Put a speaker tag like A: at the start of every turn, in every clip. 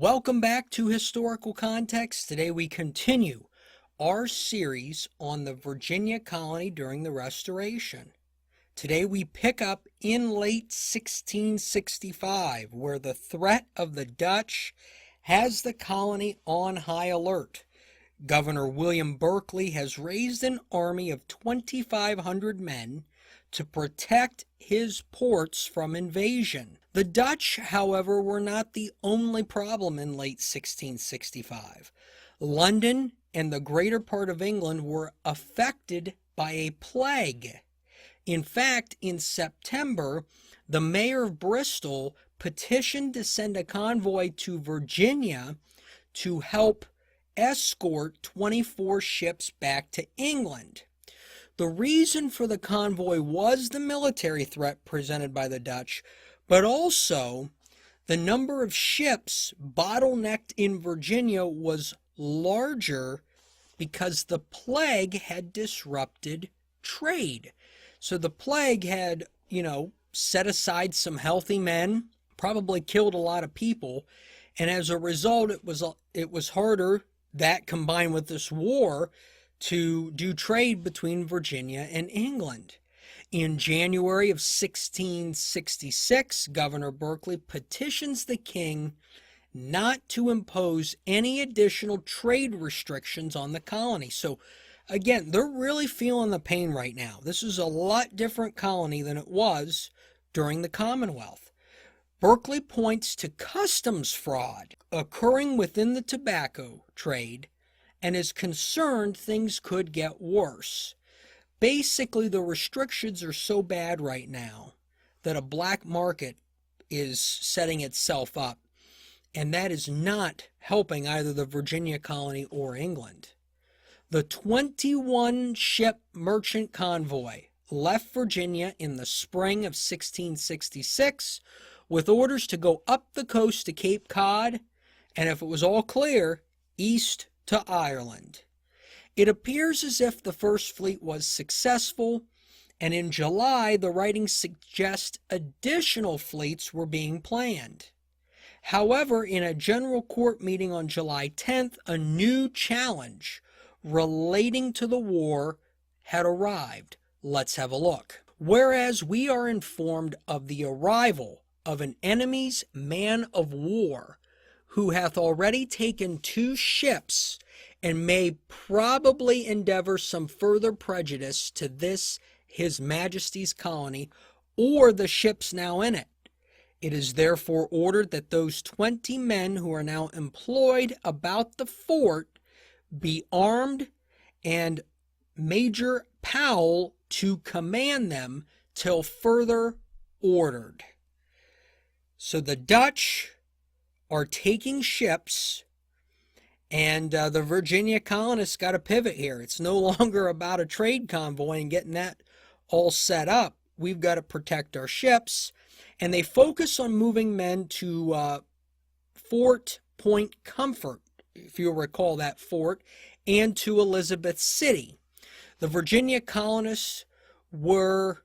A: Welcome back to Historical Context. Today we continue our series on the Virginia colony during the Restoration. Today we pick up in late 1665, where the threat of the Dutch has the colony on high alert. Governor William Berkeley has raised an army of 2,500 men to protect his ports from invasion. The Dutch, however, were not the only problem in late 1665. London and the greater part of England were affected by a plague. In fact, in September, the mayor of Bristol petitioned to send a convoy to Virginia to help escort 24 ships back to England. The reason for the convoy was the military threat presented by the Dutch, but also the number of ships bottlenecked in Virginia was larger because the plague had disrupted trade. So the plague had, set aside some healthy men, probably killed a lot of people, and as a result, it was harder, that combined with this war, to do trade between Virginia and England. In January of 1666, Governor Berkeley petitions the king not to impose any additional trade restrictions on the colony. So again, they're really feeling the pain right now. This is a lot different colony than it was during the Commonwealth. Berkeley points to customs fraud occurring within the tobacco trade and is concerned things could get worse. Basically, the restrictions are so bad right now that a black market is setting itself up, and that is not helping either the Virginia colony or England. The 21-ship merchant convoy left Virginia in the spring of 1666 with orders to go up the coast to Cape Cod, and if it was all clear, east to Ireland. It appears as if the First Fleet was successful, and in July, the writings suggest additional fleets were being planned. However, in a general court meeting on July 10th, a new challenge relating to the war had arrived. Let's have a look. Whereas we are informed of the arrival of an enemy's man of war, who hath already taken 2 ships, and may probably endeavor some further prejudice to this his majesty's colony, or the ships now in it. It is therefore ordered that those 20 men who are now employed about the fort be armed, and Major Powell to command them till further ordered. So the Dutch are taking ships, and the Virginia colonists got to pivot here. It's no longer about a trade convoy and getting that all set up. We've got to protect our ships, and they focus on moving men to Fort Point Comfort, if you'll recall that fort, and to Elizabeth City. The Virginia colonists were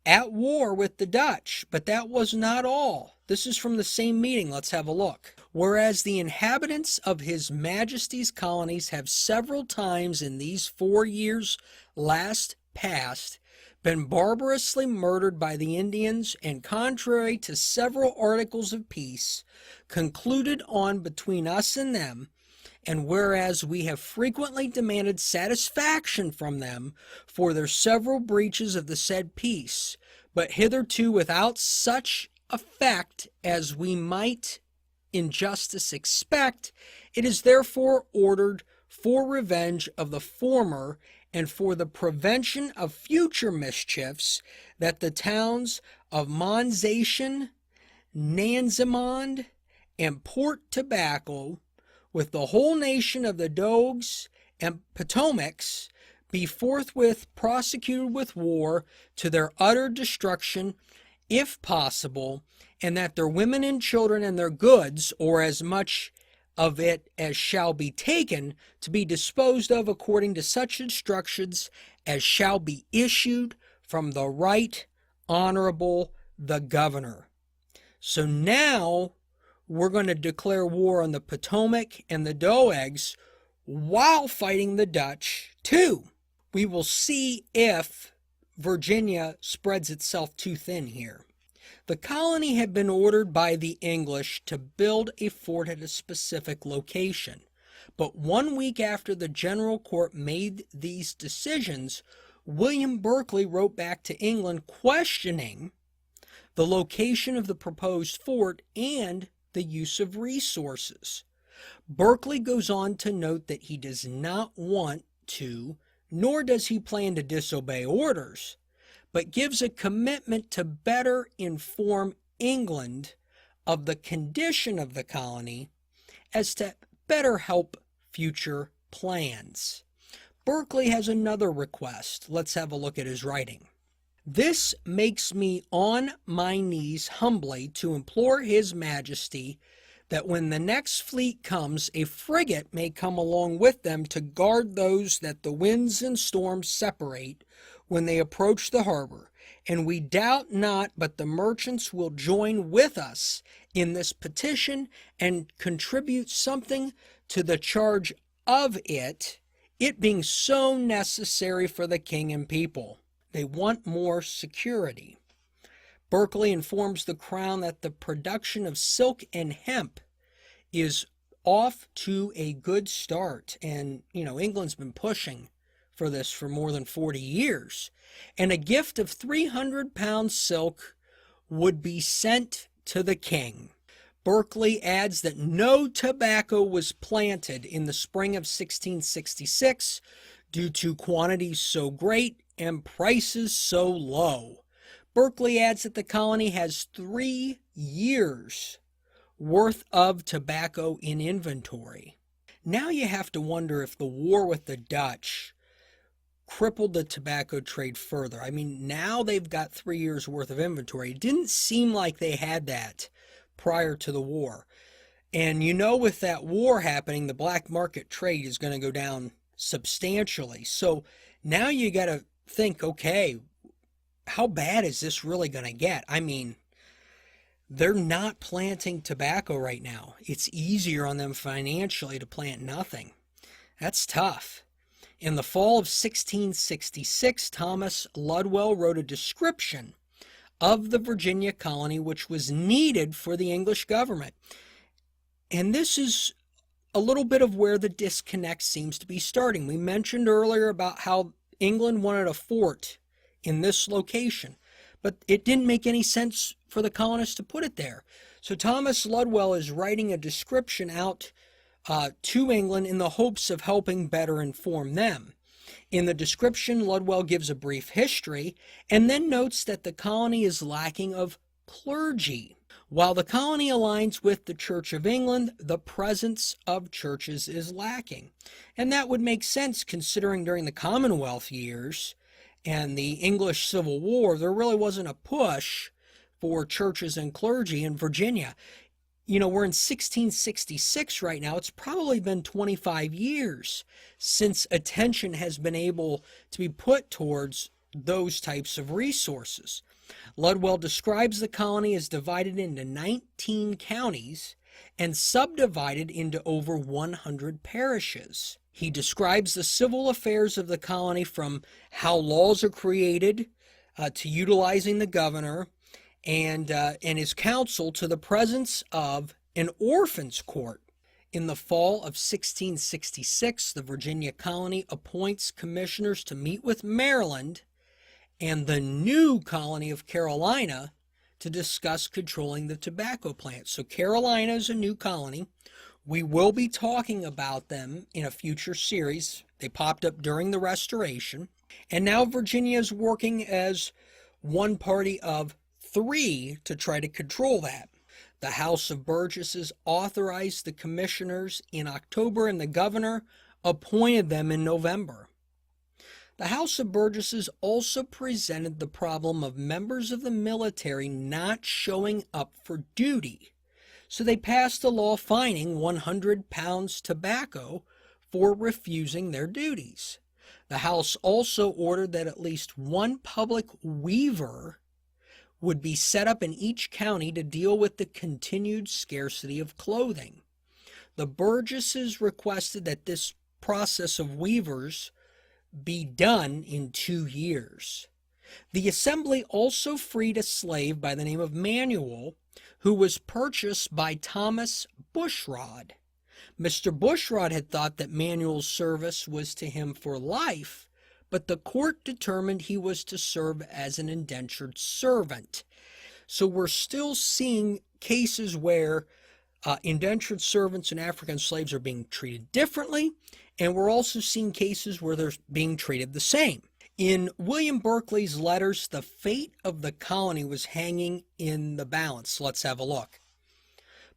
A: at war with the Dutch, but that was not all. This is from the same meeting. Let's have a look. Whereas the inhabitants of His Majesty's colonies have several times in these 4 years last past been barbarously murdered by the Indians, and contrary to several articles of peace concluded on between us and them, and whereas we have frequently demanded satisfaction from them for their several breaches of the said peace, but hitherto without such effect as we might in justice expect, it is therefore ordered for revenge of the former and for the prevention of future mischiefs, that the towns of Monzation, Nansemond, and Port Tobacco, with the whole nation of the Dogs and Potomacs, be forthwith prosecuted with war to their utter destruction, if possible, and that their women and children and their goods, or as much of it as shall be taken, to be disposed of according to such instructions as shall be issued from the right honorable the governor. So now we're going to declare war on the Potomac and the Doegs while fighting the Dutch too. We will see if Virginia spreads itself too thin here. The colony had been ordered by the English to build a fort at a specific location. But 1 week after the General Court made these decisions, William Berkeley wrote back to England questioning the location of the proposed fort and the use of resources. Berkeley goes on to note that he does not want to, nor does he plan to disobey orders, but gives a commitment to better inform England of the condition of the colony as to better help future plans. Berkeley has another request. Let's have a look at his writing. This makes me on my knees humbly to implore His Majesty that when the next fleet comes, a frigate may come along with them to guard those that the winds and storms separate when they approach the harbor, and we doubt not but the merchants will join with us in this petition and contribute something to the charge of it, it being so necessary for the king and people. They want more security. Berkeley informs the Crown that the production of silk and hemp is off to a good start. And, England's been pushing for this for more than 40 years. And a gift of 300 pounds silk would be sent to the king. Berkeley adds that no tobacco was planted in the spring of 1666 due to quantities so great and prices so low. Berkeley adds that the colony has 3 years worth of tobacco in inventory. Now you have to wonder if the war with the Dutch crippled the tobacco trade further. I mean, now they've got 3 years worth of inventory. It didn't seem like they had that prior to the war. And with that war happening, the black market trade is going to go down substantially. So now you got to think, okay, how bad is this really going to get? I mean, they're not planting tobacco right now. It's easier on them financially to plant nothing. That's tough. In the fall of 1666, Thomas Ludwell wrote a description of the Virginia colony which was needed for the English government. And this is a little bit of where the disconnect seems to be starting. We mentioned earlier about how England wanted a fort in this location, but it didn't make any sense for the colonists to put it there. So Thomas Ludwell is writing a description out to England in the hopes of helping better inform them. In the description, Ludwell gives a brief history and then notes that the colony is lacking of clergy. While the colony aligns with the Church of England, the presence of churches is lacking. And that would make sense considering during the Commonwealth years and the English Civil War, there really wasn't a push for churches and clergy in Virginia. We're in 1666 right now. It's probably been 25 years since attention has been able to be put towards those types of resources. Ludwell describes the colony as divided into 19 counties and subdivided into over 100 parishes. He describes the civil affairs of the colony from how laws are created to utilizing the governor and his council to the presence of an orphans' court. In the fall of 1666, the Virginia colony appoints commissioners to meet with Maryland and the new colony of Carolina to discuss controlling the tobacco plants. So Carolina is a new colony. We will be talking about them in a future series. They popped up during the Restoration. And now Virginia is working as one party of 3 to try to control that. The House of Burgesses authorized the commissioners in October and the governor appointed them in November. The House of Burgesses also presented the problem of members of the military not showing up for duty. So they passed a law fining 100 pounds tobacco for refusing their duties. The House also ordered that at least one public weaver would be set up in each county to deal with the continued scarcity of clothing. The burgesses requested that this process of weavers be done in 2 years. The assembly also freed a slave by the name of Manuel, who was purchased by Thomas Bushrod. Mr. Bushrod had thought that Manuel's service was to him for life, but the court determined he was to serve as an indentured servant. So we're still seeing cases where indentured servants and African slaves are being treated differently, and we're also seeing cases where they're being treated the same. In William Berkeley's letters, the fate of the colony was hanging in the balance. Let's have a look.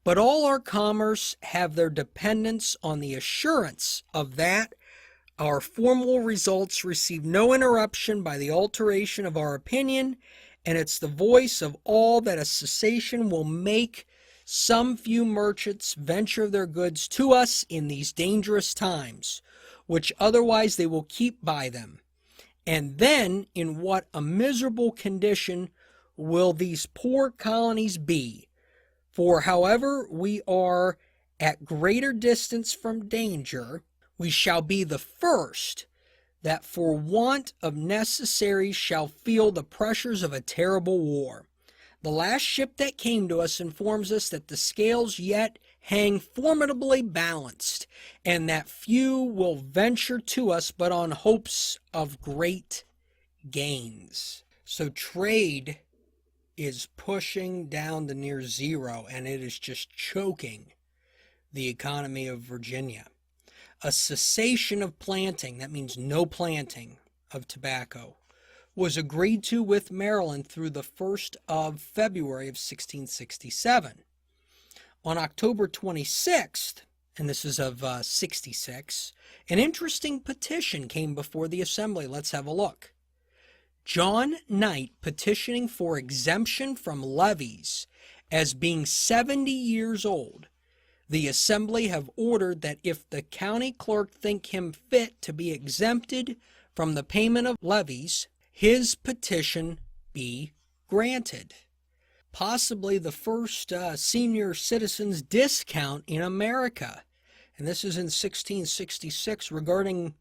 A: But all our commerce have their dependence on the assurance of that our formal results receive no interruption by the alteration of our opinion, and it's the voice of all that a cessation will make some few merchants venture their goods to us in these dangerous times, which otherwise they will keep by them. And then in what a miserable condition will these poor colonies be? For however we are at greater distance from danger, we shall be the first that for want of necessaries shall feel the pressures of a terrible war. The last ship that came to us informs us that the scales yet hang formidably balanced, and that few will venture to us but on hopes of great gains. So trade is pushing down to near zero, and it is just choking the economy of Virginia. A cessation of planting, that means no planting of tobacco, was agreed to with Maryland through the 1st of February of 1667. On October 26th, and this is of 66, an interesting petition came before the Assembly. Let's have a look. John Knight petitioning for exemption from levies as being 70 years old. The Assembly have ordered that if the county clerk think him fit to be exempted from the payment of levies, his petition be granted. Possibly the first senior citizens discount in America. And this is in 1666 regarding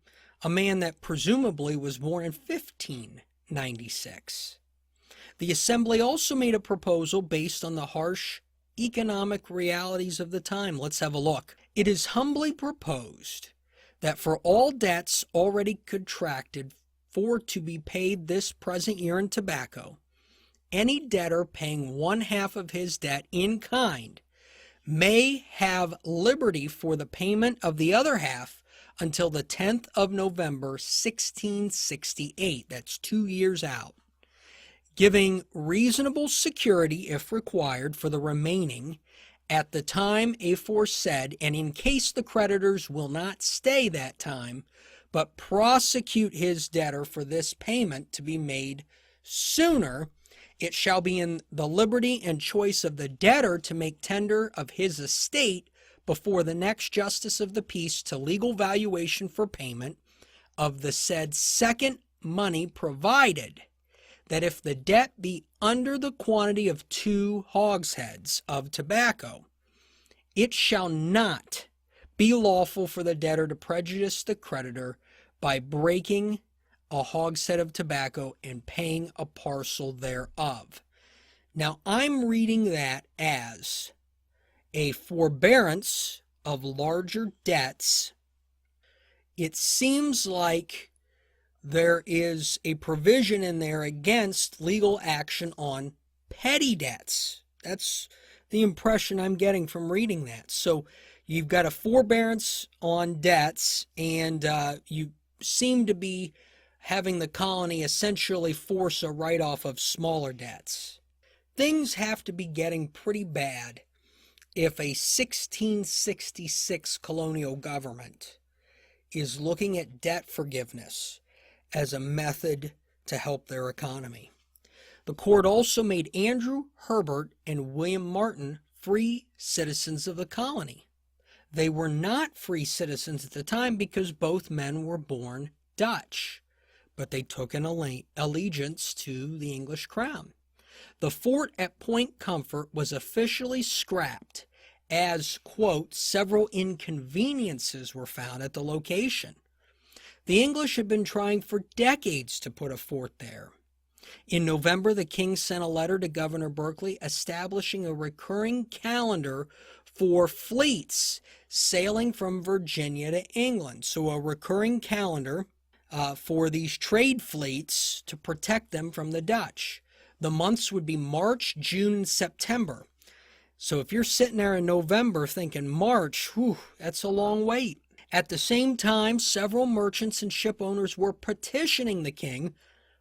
A: a man that presumably was born in 1596. The Assembly also made a proposal based on the harsh economic realities of the time. Let's have a look. It is humbly proposed that for all debts already contracted for to be paid this present year in tobacco, any debtor paying 1/2 of his debt in kind may have liberty for the payment of the other half until the 10th of November, 1668. That's 2 years out. Giving reasonable security, if required, for the remaining at the time aforesaid, and in case the creditors will not stay that time, but prosecute his debtor for this payment to be made sooner, it shall be in the liberty and choice of the debtor to make tender of his estate before the next justice of the peace to legal valuation for payment of the said second money, provided that if the debt be under the quantity of 2 hogsheads of tobacco, it shall not be lawful for the debtor to prejudice the creditor by breaking a hogshead of tobacco and paying a parcel thereof. Now, I'm reading that as a forbearance of larger debts. It seems like there is a provision in there against legal action on petty debts. That's the impression I'm getting from reading that. So you've got a forbearance on debts, and you seem to be having the colony essentially force a write-off of smaller debts. Things have to be getting pretty bad if a 1666 colonial government is looking at debt forgiveness as a method to help their economy. The court also made Andrew Herbert and William Martin free citizens of the colony. They were not free citizens at the time because both men were born Dutch, but they took an allegiance to the English crown. The fort at Point Comfort was officially scrapped as, quote, several inconveniences were found at the location. The English had been trying for decades to put a fort there. In November, the king sent a letter to Governor Berkeley establishing a recurring calendar for fleets sailing from Virginia to England. So a recurring calendar for these trade fleets to protect them from the Dutch. The months would be March, June, September. So if you're sitting there in November thinking March, whew, that's a long wait. At the same time, several merchants and ship owners were petitioning the king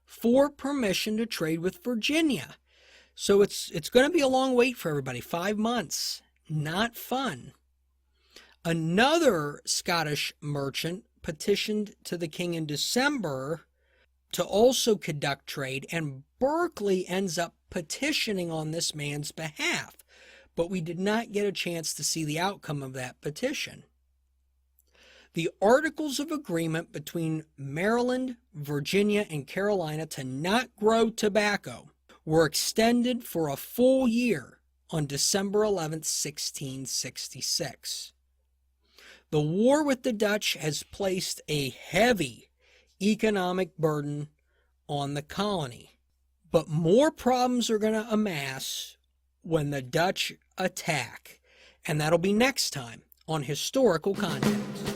A: for permission to trade with Virginia. So it's going to be a long wait for everybody. 5 months. Not fun. Another Scottish merchant petitioned to the king in December to also conduct trade, and Berkeley ends up petitioning on this man's behalf. But we did not get a chance to see the outcome of that petition. The Articles of Agreement between Maryland, Virginia, and Carolina to not grow tobacco were extended for a full year on December 11, 1666. The war with the Dutch has placed a heavy economic burden on the colony, but more problems are going to amass when the Dutch attack, and that'll be next time on Historical Context.